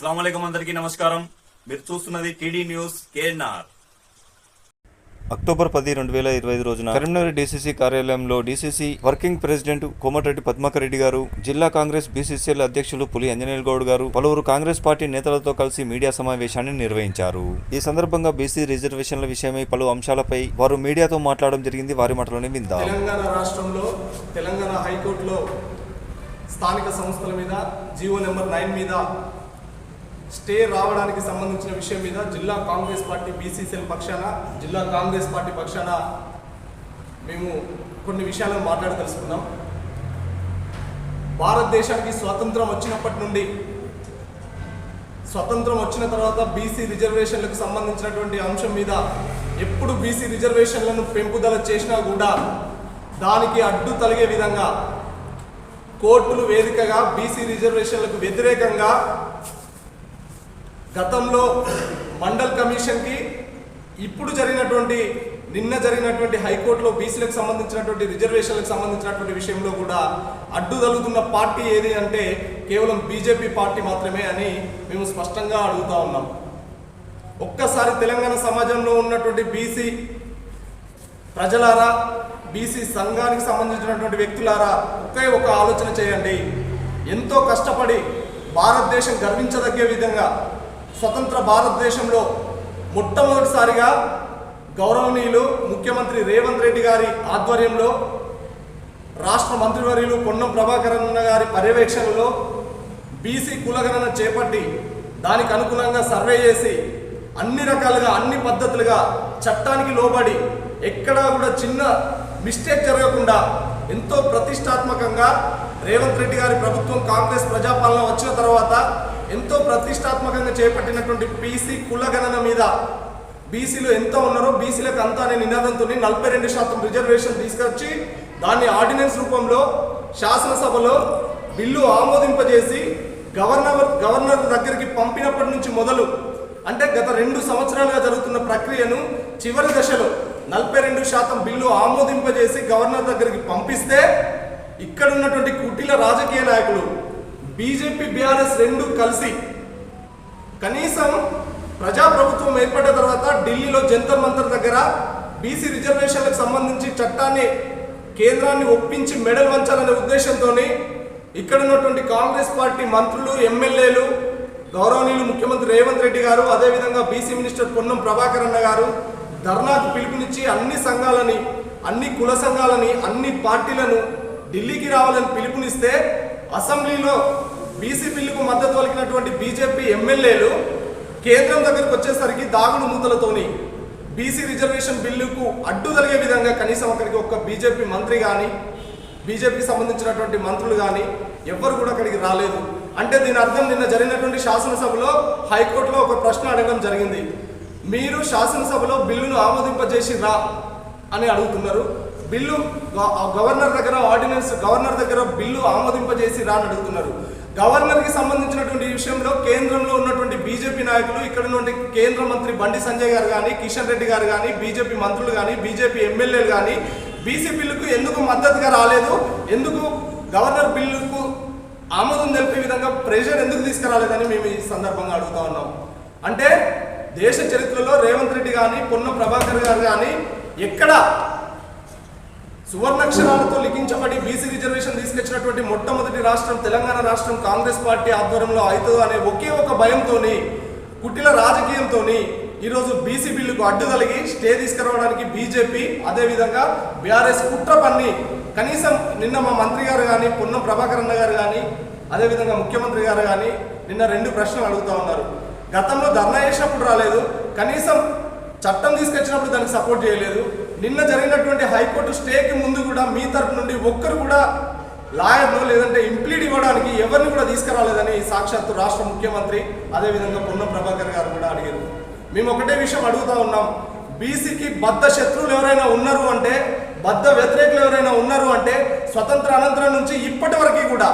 అస్సలాముఅలైకుం అందరికీ నమస్కారం. మీరు చూస్తున్నది టీడీ న్యూస్ కేఎన్ఆర్. అక్టోబర్ 10, 2025 రోజున కరీంనగర్ డీసీసీ కార్యాలయంలో DCC working president Komatireddy Padmakar Reddy గారు, జిల్లా కాంగ్రెస్ బీసీసీఎల్ అధ్యక్షులు పులి అంజనేయులు గౌడ్ గారు, పలువురు కాంగ్రెస్ పార్టీ నేతలతో కలిసి మీడియా సమావేశాన్ని నిర్వహించారు. ఈ సందర్భంగా బీసీ రిజర్వేషన్ల విషయమై పలు అంశాలపై వారు మీడియాతో మాట్లాడడం జరిగింది. వారి మాటలోనే విందాం. తెలంగాణ రాష్ట్రంలో తెలంగాణ హైకోర్టులో స్థానిక సంస్థల మీద జీవో నెంబర్ 9 మీద స్టే రావడానికి సంబంధించిన విషయం మీద జిల్లా కాంగ్రెస్ పార్టీ బీసీసీఎల్ పక్షాన, జిల్లా కాంగ్రెస్ పార్టీ పక్షాన మేము కొన్ని విషయాలను మాట్లాడదలుచుకున్నాం. భారతదేశానికి స్వాతంత్రం వచ్చినప్పటి నుండి స్వతంత్రం వచ్చిన తర్వాత బీసీ రిజర్వేషన్లకు సంబంధించినటువంటి అంశం మీద ఎప్పుడు బీసీ రిజర్వేషన్లను పెంపుదల చేసినా కూడా దానికి అడ్డు తొలగే విధంగా కోర్టులు వేదికగా బీసీ రిజర్వేషన్లకు వ్యతిరేకంగా గతంలో మండల్ కమిషన్కి, ఇప్పుడు నిన్న జరిగినటువంటి హైకోర్టులో బీసీలకు సంబంధించినటువంటి రిజర్వేషన్లకు సంబంధించినటువంటి విషయంలో కూడా అడ్డు తగులుతున్న పార్టీ ఏది అంటే కేవలం బీజేపీ పార్టీ మాత్రమే అని మేము స్పష్టంగా అడుగుతా ఉన్నాం. ఒక్కసారి తెలంగాణ సమాజంలో ఉన్నటువంటి బీసీ ప్రజలారా, బీసీ సంఘానికి సంబంధించినటువంటి వ్యక్తులారా ఒక ఆలోచన చేయండి. ఎంతో కష్టపడి భారతదేశం గర్వించదగ్గే విధంగా స్వతంత్ర భారతదేశంలో మొట్టమొదటిసారిగా గౌరవనీయులు ముఖ్యమంత్రి రేవంత్ రెడ్డి గారి ఆధ్వర్యంలో, రాష్ట్ర మంత్రివర్యులు పొన్నం ప్రభాకర్ గారి పర్యవేక్షణలో బీసీ కులగణన చేపట్టి దానికి అనుగుణంగా సర్వే చేసి అన్ని రకాలుగా, అన్ని పద్ధతులుగా చట్టానికి లోబడి ఎక్కడా కూడా చిన్న మిస్టేక్ జరగకుండా ఎంతో ప్రతిష్టాత్మకంగా రేవంత్ రెడ్డి గారి ప్రభుత్వం, కాంగ్రెస్ ప్రజాపాలన వచ్చిన తర్వాత ఎంతో ప్రతిష్టాత్మకంగా చేపట్టినటువంటి బీసీ కులగణన మీద బీసీలు ఎంత ఉన్నారో బీసీలకు అంతా అనే నినాదంతో 42% రిజర్వేషన్ తీసుకొచ్చి దాన్ని ఆర్డినెన్స్ రూపంలో శాసనసభలో బిల్లు ఆమోదింపజేసి గవర్నర్ దగ్గరికి పంపినప్పటి నుంచి మొదలు, అంటే గత 2 సంవత్సరాలుగా జరుగుతున్న ప్రక్రియను చివరి దశలో 42% బిల్లు ఆమోదింపజేసి గవర్నర్ దగ్గరికి పంపిస్తే ఇక్కడ ఉన్నటువంటి కుటిల రాజకీయ నాయకులు బీజేపీ, బీఆర్ఎస్ రెండు కలిసి కనీసం ప్రజాప్రభుత్వం ఏర్పడిన తర్వాత ఢిల్లీలో జంతర్ మంతర్ దగ్గర బీసీ రిజర్వేషన్లకు సంబంధించి చట్టాన్ని, కేంద్రాన్ని ఒప్పించి మెడల్ వంచాలనే ఉద్దేశంతో ఇక్కడ ఉన్నటువంటి కాంగ్రెస్ పార్టీ మంత్రులు, ఎమ్మెల్యేలు, గౌరవనీయులు ముఖ్యమంత్రి రేవంత్ రెడ్డి గారు, అదేవిధంగా బీసీ మినిస్టర్ పొన్నం ప్రభాకర్ గారు ధర్నాకు పిలుపునిచ్చి అన్ని సంఘాలని, అన్ని కుల సంఘాలని, అన్ని పార్టీలను ఢిల్లీకి రావాలని పిలుపునిస్తే అసెంబ్లీలో బీసీ బిల్లుకు మద్దతు పలికినటువంటి బీజేపీ ఎమ్మెల్యేలు కేంద్రం దగ్గరకు వచ్చేసరికి దాగుడు మూతలతోని బీసీ రిజర్వేషన్ బిల్లుకు అడ్డు కలిగే విధంగా కనీసం అక్కడికి ఒక్క బీజేపీ మంత్రి కానీ, బీజేపీకి సంబంధించినటువంటి మంత్రులు కానీ ఎవ్వరు కూడా అక్కడికి రాలేదు. అంటే దీని అర్థం నిన్న జరిగినటువంటి శాసనసభలో హైకోర్టులో ఒక ప్రశ్న అడగడం జరిగింది. మీరు శాసనసభలో బిల్లును ఆమోదింపజేసిరా అని అడుగుతున్నారు. బిల్లు గవర్నర్ దగ్గర, ఆర్డినెన్స్ గవర్నర్ దగ్గర బిల్లు ఆమోదింపజేసి రా అని అడుగుతున్నారు. గవర్నర్కి సంబంధించినటువంటి విషయంలో కేంద్రంలో ఉన్నటువంటి బీజేపీ నాయకులు, ఇక్కడ నుండి కేంద్ర మంత్రి బండి సంజయ్ గారు కానీ, కిషన్ రెడ్డి గారు కానీ, బీజేపీ మంత్రులు కానీ, బీజేపీ ఎమ్మెల్యేలు కానీ బీసీ బిల్లుకు ఎందుకు మద్దతుగా రాలేదు, ఎందుకు గవర్నర్ బిల్లుకు ఆమోదం తెలిపే విధంగా ప్రెషర్ ఎందుకు తీసుకురాలేదని మేము ఈ సందర్భంగా అడుగుతా ఉన్నాం. అంటే దేశ చరిత్రలో రేవంత్ రెడ్డి కానీ, పొన్నం ప్రభాకర్ గారు కానీ ఎక్కడ సువర్ణాక్షరాలతో లిఖించబడి బీసీ రిజర్వేషన్ తీసుకొచ్చినటువంటి మొట్టమొదటి రాష్ట్రం తెలంగాణ రాష్ట్రం కాంగ్రెస్ పార్టీ ఆధ్వర్యంలో అవుతుంది అనే ఒకే ఒక భయంతో, కుటిల రాజకీయంతో ఈరోజు బీసీ బిల్లుకు అడ్డు కలిగి స్టే తీసుకురావడానికి బీజేపీ, అదేవిధంగా బీఆర్ఎస్ కుట్ర పన్ని కనీసం నిన్న మా మంత్రి గారు కానీ, పొన్నం ప్రభాకర్ గారు కానీ, అదేవిధంగా ముఖ్యమంత్రి గారు కానీ నిన్న 2 ప్రశ్నలు అడుగుతూ ఉన్నారు. గతంలో ధర్నా చేసినప్పుడు రాలేదు, కనీసం చట్టం తీసుకొచ్చినప్పుడు దానికి సపోర్ట్ చేయలేదు. నిన్న జరిగినటువంటి హైకోర్టు స్టేకి ముందు కూడా మీ తరపు నుండి ఒక్కరు కూడా లాయర్ను లేదంటే ఇంప్లీడ్ ఇవ్వడానికి ఎవరిని కూడా తీసుకురాలేదని సాక్షాత్తు రాష్ట్ర ముఖ్యమంత్రి, అదేవిధంగా పొన్నం ప్రభాకర్ గారు కూడా అడిగారు. మేము ఒకటే విషయం అడుగుతా ఉన్నాం. బీసీకి బద్ధ శత్రువులు ఎవరైనా ఉన్నారు అంటే, బద్ధ వ్యతిరేకులు ఎవరైనా ఉన్నారు అంటే స్వతంత్ర అనంతరం నుంచి ఇప్పటి వరకు కూడా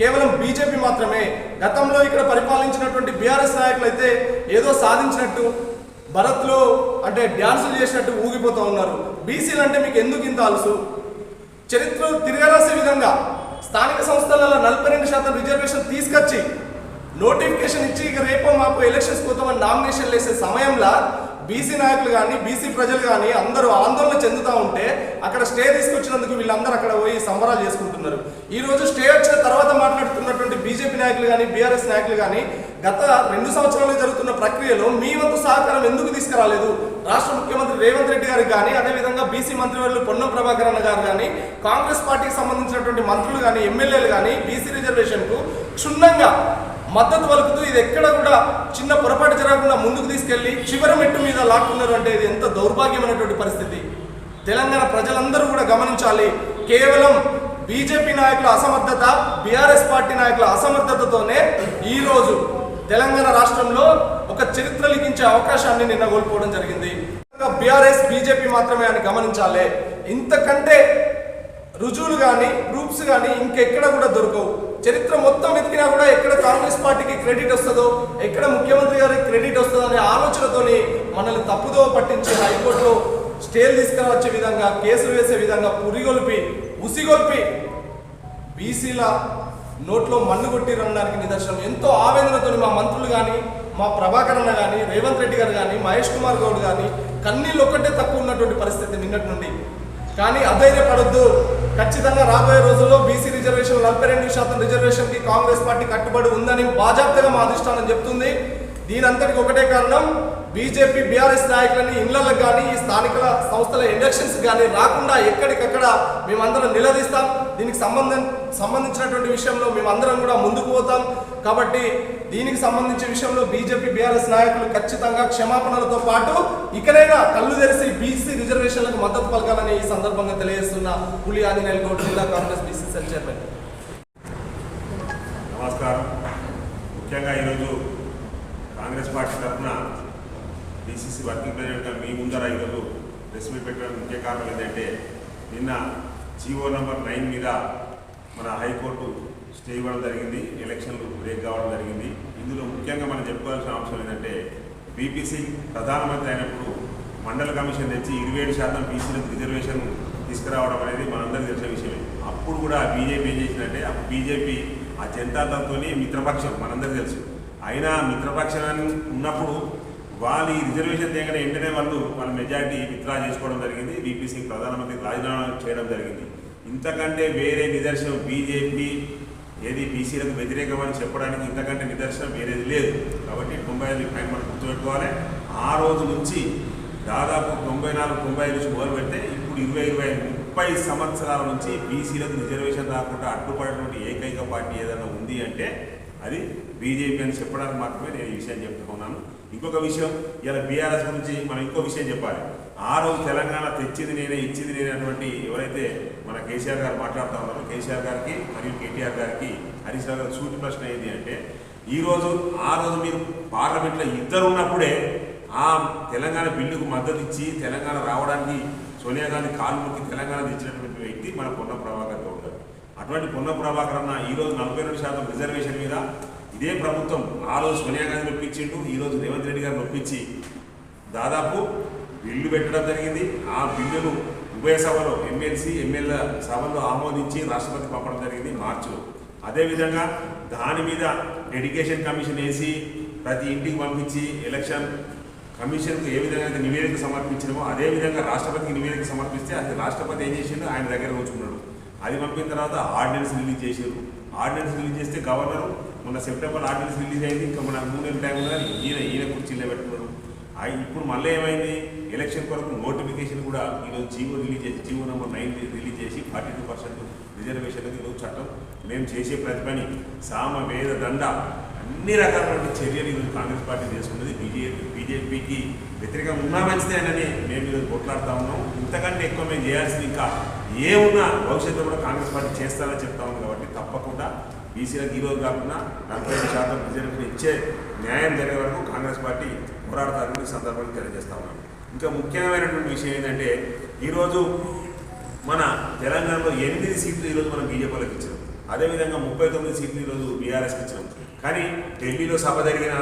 కేవలం బీజేపీ మాత్రమే. గతంలో ఇక్కడ పరిపాలించినటువంటి బీఆర్ఎస్ నాయకులు అయితే ఏదో సాధించినట్టు, భరత్లో అంటే డ్యాన్సులు చేసినట్టు ఊగిపోతూ ఉన్నారు. బీసీలు అంటే మీకు ఎందుకు ఇంత అలుసు? చరిత్ర తిరగరాసే విధంగా స్థానిక సంస్థలలో 42% రిజర్వేషన్ తీసుకొచ్చి నోటిఫికేషన్ ఇచ్చి ఇక రేపో మాపు ఎలక్షన్స్ పోతామని నామినేషన్లు వేసే సమయంలో బీసీ నాయకులు కానీ బీసీ ప్రజలు కానీ అందరూ ఆందోళన చెందుతూ ఉంటే అక్కడ స్టే తీసుకొచ్చినందుకు వీళ్ళందరూ అక్కడ పోయి సంబరాలు చేసుకుంటున్నారు. ఈ రోజు స్టే వచ్చిన తర్వాత మాట్లాడుతున్నటువంటి బీజేపీ నాయకులు కానీ బీఆర్ఎస్ నాయకులు కానీ గత 2 సంవత్సరాలుగా జరుగుతున్న ప్రక్రియలో మీ వంతు సహకారం ఎందుకు తీసుకురాలేదు? రాష్ట్ర ముఖ్యమంత్రి రేవంత్ రెడ్డి గారికి కానీ, అదేవిధంగా బీసీ మంత్రివర్యులు పొన్నం ప్రభాకర్ అన్న గారు కానీ, కాంగ్రెస్ పార్టీకి సంబంధించినటువంటి మంత్రులు కానీ, ఎమ్మెల్యేలు కానీ బీసీ రిజర్వేషన్కు క్షుణ్ణంగా మద్దతు పలుకుతూ ఇది ఎక్కడ కూడా చిన్న పొరపాటు జరగకుండా ముందుకు తీసుకెళ్లి చివరి మెట్టు మీద లాక్కున్నారు అంటే ఇది ఎంత దౌర్భాగ్యమైనటువంటి పరిస్థితి. తెలంగాణ ప్రజలందరూ కూడా గమనించాలి. కేవలం బీజేపీ నాయకుల అసమర్థత, బీఆర్ఎస్ పార్టీ నాయకుల అసమర్థతతోనే ఈ రోజు తెలంగాణ రాష్ట్రంలో ఒక చరిత్ర లిఖించే అవకాశాన్ని నిన్న కోల్పోవడం జరిగింది. బీఆర్ఎస్ బీజేపీ మాత్రమే అని గమనించాలి. ఇంతకంటే రుజువులు కానీ ప్రూఫ్స్ కానీ ఇంకెక్కడ కూడా దొరకవు. చరిత్ర మొత్తం వెతికినా కూడా ఎక్కడ కాంగ్రెస్ పార్టీకి క్రెడిట్ వస్తుందో, ఎక్కడ ముఖ్యమంత్రి గారికి క్రెడిట్ వస్తుందో అనే ఆలోచనతోని మనల్ని తప్పుదో పట్టించి హైకోర్టులో స్టేలు తీసుకురావచ్చే విధంగా, కేసులు వేసే విధంగా ఉసిగొల్పి బీసీల నోట్లో మన్ను కొట్టిరనడానికి నిదర్శనం. ఎంతో ఆవేదనతో మా మంత్రులు కానీ, మా ప్రభాకర్ అన్న కానీ, రేవంత్ రెడ్డి గారు కానీ, మహేష్ కుమార్ గౌడ్ కానీ కన్నీళ్ళు ఒక్కటే తక్కువ ఉన్నటువంటి పరిస్థితి నిన్నటి నుండి. కానీ అధైర్యపడొద్దు. ఖచ్చితంగా రాబోయే రోజుల్లో బీసీ రిజర్వేషన్ 42% రిజర్వేషన్కి కాంగ్రెస్ పార్టీ కట్టుబడి ఉందని బాజాప్తగా మా అధిష్టానం చెప్తుంది. దీని అంతటికి ఒకటే కారణం, బీజేపీ బీఆర్ఎస్ నాయకులని ఇళ్లకు కానీ, ఈ స్థానిక సంస్థల ఎలక్షన్స్ కానీ రాకుండా ఎక్కడికక్కడ మేమందరం నిలదీస్తాం. దీనికి సంబంధించినటువంటి విషయంలో మేమందరం కూడా ముందుకు పోతాం. కాబట్టి దీనికి సంబంధించిన విషయంలో బీజేపీ బీఆర్ఎస్ నాయకులు ఖచ్చితంగా క్షమాపణలతో పాటు ఇకనైనా కళ్ళు తెరిచి బీసీ రిజర్వేషన్లకు మద్దతు పలకాలని ఈ సందర్భంగా తెలియజేస్తున్న పులి ఆంజనేయులు గౌడ్, జిల్లా కాంగ్రెస్ బీసీసీఎల్ చైర్మన్. నమస్కారం. ముఖ్యంగా ఈరోజు కాంగ్రెస్ పార్టీ తరఫున డీసీసీ వర్కింగ్ ప్రెసిడెంట్గా మీ ముందర ఈరోజు ప్రెస్ మీట్ పెట్టడానికి ముఖ్య కారణం ఏంటంటే, నిన్న జీవో నెంబర్ 9 మీద మన హైకోర్టు స్టే ఇవ్వడం జరిగింది. ఎలక్షన్లు బ్రేక్ కావడం జరిగింది. ఇందులో ముఖ్యంగా మనం చెప్పుకోవాల్సిన అంశం ఏంటంటే, బీపీసీ ప్రధానమంత్రి అయినప్పుడు మండల కమిషన్ తెచ్చి 27% బీసీలకు రిజర్వేషన్ తీసుకురావడం అనేది మనందరికీ తెలిసిన విషయమే. అప్పుడు కూడా బీజేపీ ఏం చేసిందంటే, అప్పుడు బీజేపీ ఆ జనతాదళతో మిత్రపక్షం మనందరికీ తెలుసు. అయినా మిత్రపక్షాన్ని ఉన్నప్పుడు వాళ్ళు ఈ రిజర్వేషన్ తేగానే వెంటనే వాళ్ళ మెజార్టీ విత్డ్రా చేసుకోవడం జరిగింది. బీపీసీ ప్రధానమంత్రి రాజీనామా చేయడం జరిగింది. ఇంతకంటే వేరే నిదర్శనం బీజేపీ ఏది బీసీలకు వ్యతిరేకమని చెప్పడానికి ఇంతకంటే నిదర్శనం వేరేది లేదు. కాబట్టి 95 పైన మనం గుర్తుపెట్టుకోవాలి. ఆ రోజు నుంచి దాదాపు 94-95 నుంచి మొదలు పెడితే ఇప్పుడు 20-30 సంవత్సరాల నుంచి బీసీలకు రిజర్వేషన్ రాకుండా అడ్డుపడేటువంటి ఏకైక పార్టీ ఏదైనా ఉంది అంటే అది బీజేపీ అని చెప్పడానికి మాత్రమే నేను ఈ విషయం చెప్తున్నాను. ఇంకొక విషయం, ఇలా బీఆర్ఎస్ గురించి మనం ఇంకో విషయం చెప్పాలి. ఆ రోజు తెలంగాణ తెచ్చింది నేనే, ఇచ్చింది నేనే అటువంటి ఎవరైతే మన కేసీఆర్ గారు మాట్లాడుతూ ఉన్నారో, కేసీఆర్ గారికి మరియు కేటీఆర్ గారికి హరీష్ రావు గారు సూటి ప్రశ్న ఏంటి అంటే, ఆ రోజు మీరు పార్లమెంట్లో ఇద్దరు ఉన్నప్పుడే ఆ తెలంగాణ బిల్లుకు మద్దతు ఇచ్చి తెలంగాణ రావడానికి సోనియా గాంధీ కాలు మొక్కి తెలంగాణ తెచ్చినటువంటి వ్యక్తి మన పొన్నం ప్రభాకర్ గౌడ్ గారు. అటువంటి పొన్నం ప్రభాకర్ అన్న ఈరోజు 42% రిజర్వేషన్ మీద ఇదే ప్రభుత్వం ఆ రోజు సోనియా గాంధీ నొప్పించిండు, ఈరోజు రేవంత్ రెడ్డి గారు నొప్పించి దాదాపు బిల్లు పెట్టడం జరిగింది. ఆ బిల్లును ఉభయ సభలో ఎమ్మెల్సీ ఎమ్మెల్యే సభలో ఆమోదించి రాష్ట్రపతి పంపడం జరిగింది మార్చిలో. అదేవిధంగా దాని మీద డెడికేషన్ కమిషన్ వేసి ప్రతి ఇంటికి పంపించి ఎలక్షన్ కమిషన్కు ఏ విధంగా అయితే నివేదిక సమర్పించినామో అదేవిధంగా రాష్ట్రపతికి నివేదిక సమర్పిస్తే అది రాష్ట్రపతి ఏం చేసిండు, ఆయన దగ్గర ఉంచుకున్నాడు. అది పంపిన తర్వాత ఆర్డినెన్స్ రిలీజ్ చేశారు. ఆర్డినెన్స్ రిలీజ్ చేస్తే గవర్నరు మొన్న సెప్టెంబర్ ఆర్డినెన్స్ రిలీజ్ అయింది. ఇంకా మన 3 నెలల టైం ఉన్నది. ఈయన కుర్చీలో పెట్టుకున్నాడు. ఇప్పుడు మళ్ళీ ఏమైంది, ఎలక్షన్ కొరకు నోటిఫికేషన్ కూడా ఈరోజు జీవో నెంబర్ 9 రిలీజ్ చేసి 42% రిజర్వేషన్లకు ఈరోజు చట్టం మేము చేసే ప్రతి పని సామ వేద దండ అన్ని రకాలైన చర్యలు ఈరోజు కాంగ్రెస్ పార్టీ చేసుకున్నది. బీజేపీకి వ్యతిరేకంగా ఉన్నా మంచిదేనని మేము ఈరోజు కొట్లాడుతూ ఉన్నాం. ఇంతకంటే ఎక్కువ మేము చేయాల్సింది ఇంకా ఏమున్నా భవిష్యత్తులో కూడా కాంగ్రెస్ పార్టీ చేస్తారని చెప్తా ఉంది. కాబట్టి తప్పకుండా బీసీలకు ఈరోజు కాకుండా 45% రిజర్వేషన్ ఇచ్చే న్యాయం జరిగే వరకు కాంగ్రెస్ పార్టీ పోరాడతారని సందర్భంగా తెలియజేస్తా ఉన్నాను. ఇంకా ముఖ్యమైనటువంటి విషయం ఏంటంటే, ఈరోజు మన తెలంగాణలో 8 సీట్లు ఈరోజు మనం బీజేపీలకు ఇచ్చాం. అదేవిధంగా 39 సీట్లు ఈరోజు బీఆర్ఎస్కి ఇచ్చినాం. కానీ ఢిల్లీలో సభ జరిగిన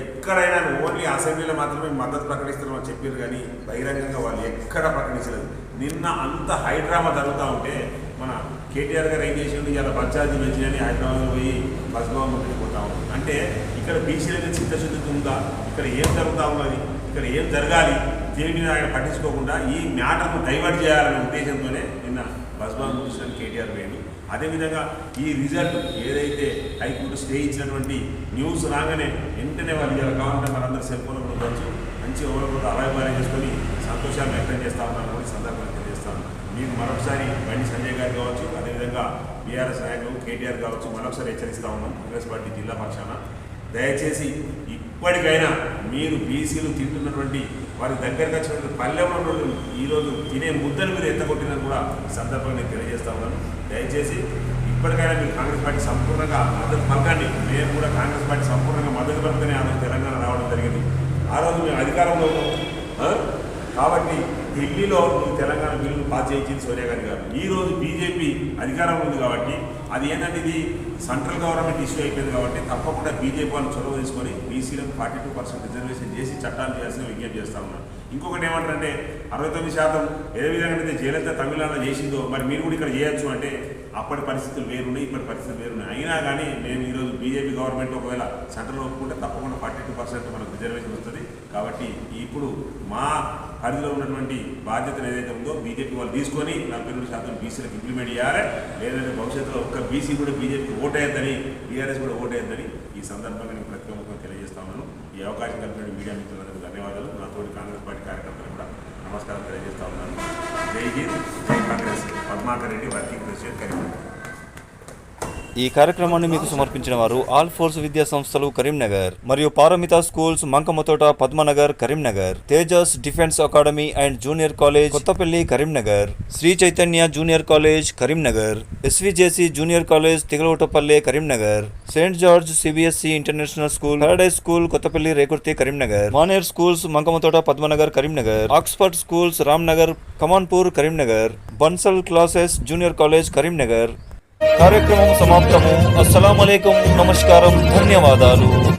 ఎక్కడైనా ఓన్లీ అసెంబ్లీలో మాత్రమే మద్దతు ప్రకటిస్తున్నామని చెప్పారు, కానీ బహిరంగంగా వాళ్ళు ఎక్కడ ప్రకటించలేదు. నిన్న అంత హైడ్రామా జరుగుతూ ఉంటే మన కేటీఆర్ గారు ఏం చేసిండు, ఇలా బస్ పెంచినని హైదరాబాద్ పోయి బస్ భవన్ పోతా ఉన్నాం. అంటే ఇక్కడ బీసీలకు చిత్తశుద్ధి ఉందా, ఇక్కడ ఏం జరుగుతూ ఉన్నది, ఇక్కడ ఏం జరగాలి, దీని మీద ఆయన పట్టించుకోకుండా ఈ మ్యాటర్ను డైవర్ట్ చేయాలనే ఉద్దేశంతోనే నిన్న బస్ భవన్ చూసిన కేటీఆర్ వేయండి. అదేవిధంగా ఈ రిజల్ట్ ఏదైతే హైకోర్టు స్టే ఇచ్చినటువంటి న్యూస్ రాగానే వెంటనే వాళ్ళు ఇలా కావాలంటే మనందరూ సెల్ ఫోన్లో ఉండవచ్చు, మంచి ఎవరు అలవాటు చేసుకొని సంతోషాన్ని వ్యక్తం చేస్తూ ఉన్నాను కూడా సందర్భంగా వ్యక్తం చేస్తా ఉన్నాను. మీకు మరొకసారి బండి సంజయ్ గారు కావచ్చు, అదేవిధంగా బీఆర్ఎస్ నాయకులు కేటీఆర్ కావచ్చు, మరొకసారి హెచ్చరిస్తూ ఉన్నాం కాంగ్రెస్ పార్టీ జిల్లా పక్షాన. దయచేసి ఇప్పటికైనా మీరు బీసీలు తింటున్నటువంటి వారి దగ్గరకు వచ్చినటువంటి పల్లెంలో ఈరోజు తినే ముద్దలు మీరు ఎత్తగొట్టినని కూడా సందర్భంగా నేను తెలియజేస్తా ఉన్నాను. దయచేసి ఇప్పటికైనా మీరు కాంగ్రెస్ పార్టీ సంపూర్ణంగా మద్దతు పలకండి. మేము కూడా కాంగ్రెస్ పార్టీ సంపూర్ణంగా మద్దతు పలుకుతూనే ఆ రోజు తెలంగాణ రావడం జరిగింది. ఆ రోజు మేము అధికారంలో ఉన్నాం కాబట్టి ఢిల్లీలో తెలంగాణ బిల్లును పాస్ చేయించింది సోనియా గాంధీ గారు. ఈరోజు బీజేపీ అధికారంలో ఉంది కాబట్టి అది ఏంటంటే ఇది సెంట్రల్ గవర్నమెంట్ ఇష్యూ అయిపోయింది కాబట్టి తప్పకుండా బీజేపీ వాళ్ళు చొరవ తీసుకొని బీసీలకు 42% రిజర్వేషన్ చేసి చట్టాలు చేయాల్సిన విజ్ఞప్తి చేస్తూ ఉన్నారు. ఇంకొకటి ఏమంటారంటే 69% ఏ విధంగా అయితే జయలలిత తమిళనాడులో చేసిందో మరి మీరు కూడా ఇక్కడ చేయొచ్చు అంటే అప్పటి పరిస్థితులు వేరున్నాయి, ఇప్పటి పరిస్థితులు వేరున్నాయి. అయినా కానీ మేము ఈరోజు బీజేపీ గవర్నమెంట్ ఒకవేళ సెంట్రల్లో ఒప్పుకుంటే తప్పకుండా 42% మనకు రిజర్వేషన్ వస్తుంది. కాబట్టి ఇప్పుడు మా పరిధిలో ఉన్నటువంటి బాధ్యతను ఏదైతే ఉందో బీజేపీ వాళ్ళు తీసుకొని 42% బీసీలకు ఇంప్లిమెంట్ చేయాలి. లేదంటే భవిష్యత్తులో ఒక్క బీసీ కూడా బీజేపీకి ఓటేద్దని, బీఆర్ఎస్ కూడా ఓటేద్దని ఈ సందర్భంగా నేను ప్రతిముఖంగా తెలియజేస్తా ఉన్నాను. ఈ అవకాశం కలిగిన మీడియా మిత్రులందరికీ ధన్యవాదాలు. నాతోటి కాంగ్రెస్ పార్టీ కార్యకర్తలు కూడా నమస్కారం తెలియజేస్తా ఉన్నాను. జై హింద్, జై కాంగ్రెస్. Padmakar Reddy, working president, Karimnagar. ఈ కార్యక్రమాన్ని మీకు సమర్పించిన వారు ఆల్ ఫోర్స్ విద్యా సంస్థలు కరీంనగర్ మరియు Paramita schools Mankamathota Padmanagar Karimnagar, Tejas defence academy and junior college Kothapalli Karimnagar, Shri Chaitanya junior college Karimnagar, SVJC junior college Tigalutapalle Karimnagar, Saint George CBSE international school paradise school Kothapalli Rekurthi Karimnagar, Maner schools Mankamathota Padmanagar Karimnagar, Oxford schools Ramnagar Kamanpur Karimnagar, Bansal classes junior college Karimnagar. కార్యక్రమం సమాప్తము. అస్సలాము అలైకుం, నమస్కారం, ధన్యవాదాలు.